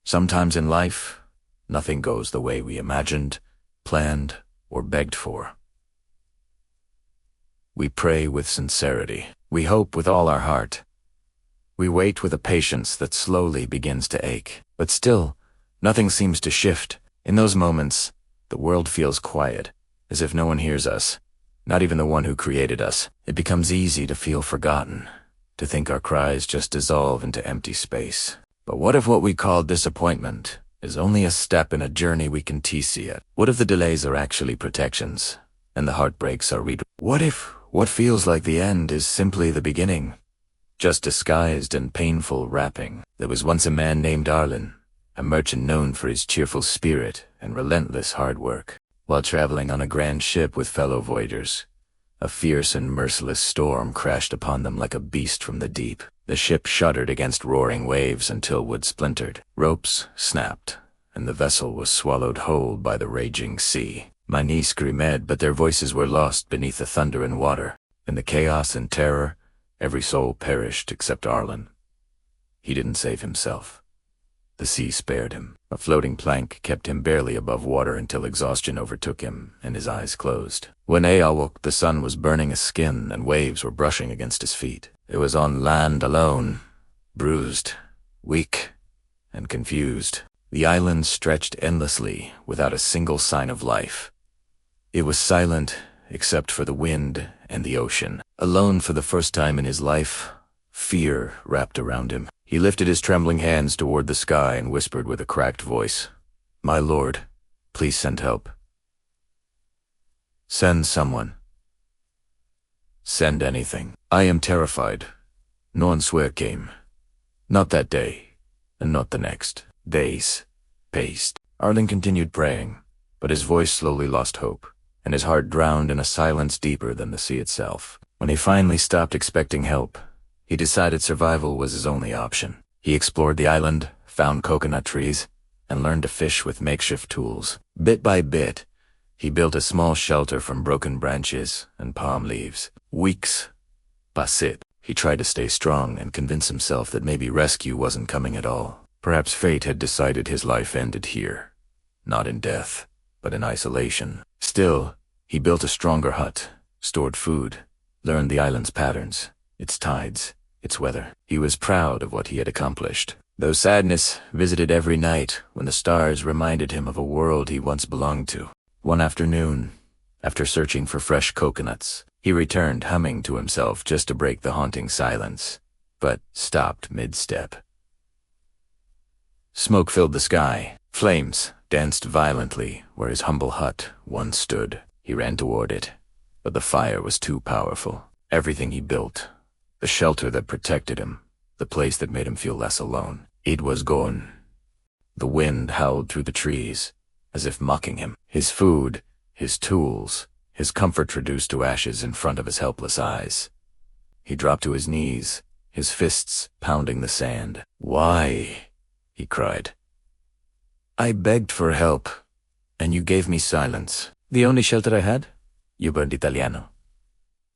Sometimes in life, nothing goes the way we imagined, planned, or begged for. We pray with sincerity. We hope with all our heart. We wait with a patience that slowly begins to ache. But still, nothing seems to shift. In those moments, the world feels quiet, as if no one hears us, not even the one who created us. It becomes easy to feel forgotten, to think our cries just dissolve into empty space. But what if what we call disappointment is only a step in a journey we can see it? What if the delays are actually protections, and the heartbreaks are What if what feels like the end is simply the beginning, just disguised in painful wrapping? There was once a man named Arlin, a merchant known for his cheerful spirit and relentless hard work. While traveling on a grand ship with fellow voyagers, a fierce and merciless storm crashed upon them like a beast from the deep. The ship shuddered against roaring waves until wood splintered, ropes snapped, and the vessel was swallowed whole by the raging sea. Many screamed, but their voices were lost beneath the thunder and water. In the chaos and terror, every soul perished except Arlin. He didn't save himself. The sea spared him. A floating plank kept him barely above water until exhaustion overtook him and his eyes closed. When he awoke, the sun was burning his skin and waves were brushing against his feet. It was on land alone, bruised, weak, and confused. The island stretched endlessly without a single sign of life. It was silent except for the wind and the ocean. Alone for the first time in his life, fear wrapped around him. He lifted his trembling hands toward the sky and whispered with a cracked voice, "My lord, please send help. Send someone. Send anything. I am terrified. No one swear came. Not that day, and not the next. Days passed." Arlin continued praying, but his voice slowly lost hope, and his heart drowned in a silence deeper than the sea itself. When he finally stopped expecting help, he decided survival was his only option. He explored the island, found coconut trees, and learned to fish with makeshift tools. Bit by bit, he built a small shelter from broken branches and palm leaves. Weeks passed. He tried to stay strong and convince himself that maybe rescue wasn't coming at all. Perhaps fate had decided his life ended here, not in death, but in isolation. Still, he built a stronger hut, stored food, learned the island's patterns, its tides, its weather. He was proud of what he had accomplished, though sadness visited every night when the stars reminded him of a world he once belonged to. One afternoon, after searching for fresh coconuts, he returned humming to himself just to break the haunting silence, but stopped mid-step. Smoke filled the sky. Flames danced violently where his humble hut once stood. He ran toward it, but the fire was too powerful. Everything he built, the shelter that protected him, the place that made him feel less alone, it was gone. The wind howled through the trees, as if mocking him. His food, his tools, his comfort reduced to ashes in front of his helpless eyes. He dropped to his knees, his fists pounding the sand. "Why?" he cried. "I begged for help, and you gave me silence. The only shelter I had? You burned Italiano.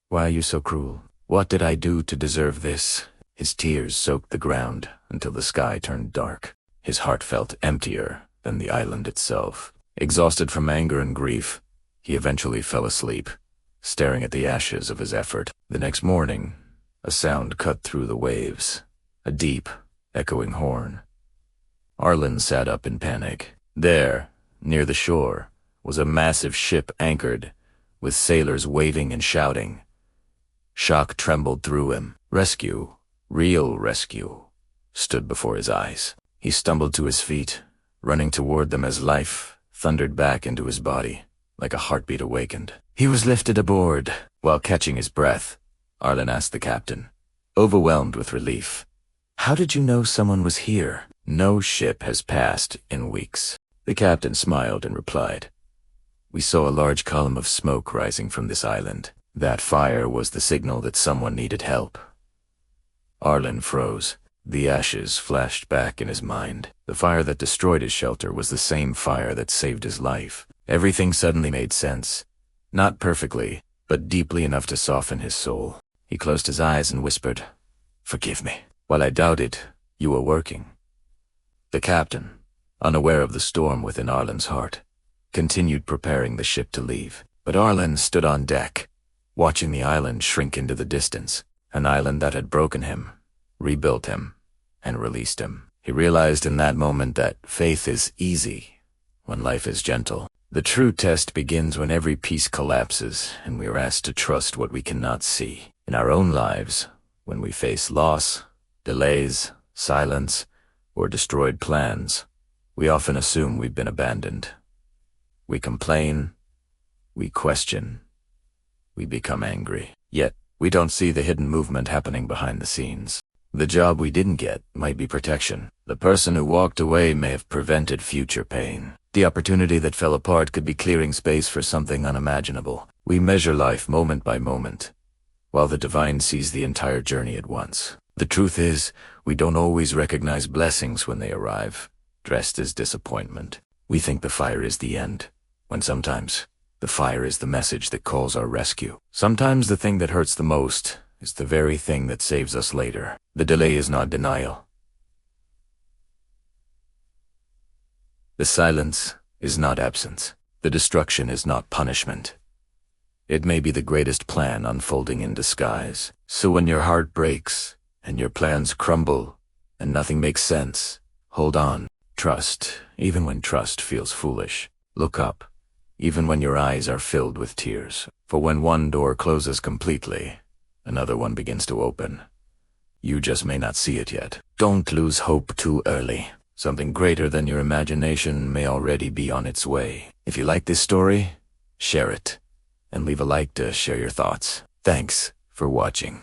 Why are you so cruel? What did I do to deserve this?" His tears soaked the ground until the sky turned dark. His heart felt emptier than the island itself. Exhausted from anger and grief, he eventually fell asleep, staring at the ashes of his effort. The next morning, a sound cut through the waves, a deep, echoing horn. Arlin sat up in panic. There, near the shore, was a massive ship anchored, with sailors waving and shouting. Shock trembled through him. Rescue, real rescue, stood before his eyes. He stumbled to his feet, running toward them as life thundered back into his body, like a heartbeat awakened. He was lifted aboard. While catching his breath, Arlin asked the captain, overwhelmed with relief, "How did you know someone was here?" "No ship has passed in weeks." The captain smiled and replied, "We saw a large column of smoke rising from this island. That fire was the signal that someone needed help." Arlin froze. The ashes flashed back in his mind. The fire that destroyed his shelter was the same fire that saved his life. Everything suddenly made sense. Not perfectly, but deeply enough to soften his soul. He closed his eyes and whispered, "Forgive me. While I doubted, you were working." The captain, unaware of the storm within Arlin's heart, continued preparing the ship to leave. But Arlin stood on deck, watching the island shrink into the distance, an island that had broken him, rebuilt him, and released him. He realized in that moment that faith is easy when life is gentle. The true test begins when every piece collapses and we are asked to trust what we cannot see. In our own lives, when we face loss, delays, silence, or destroyed plans, we often assume we've been abandoned. We complain, we question, we become angry. Yet, we don't see the hidden movement happening behind the scenes. The job we didn't get might be protection. The person who walked away may have prevented future pain. The opportunity that fell apart could be clearing space for something unimaginable. We measure life moment by moment, while the divine sees the entire journey at once. The truth is, we don't always recognize blessings when they arrive, dressed as disappointment. We think the fire is the end, when sometimes the fire is the message that calls our rescue. Sometimes the thing that hurts the most is the very thing that saves us later. The delay is not denial. The silence is not absence. The destruction is not punishment. It may be the greatest plan unfolding in disguise. So when your heart breaks, and your plans crumble, and nothing makes sense, hold on. Trust, even when trust feels foolish. Look up, even when your eyes are filled with tears. For when one door closes completely, another one begins to open. You just may not see it yet. Don't lose hope too early. Something greater than your imagination may already be on its way. If you like this story, share it, and leave a like to share your thoughts. Thanks for watching.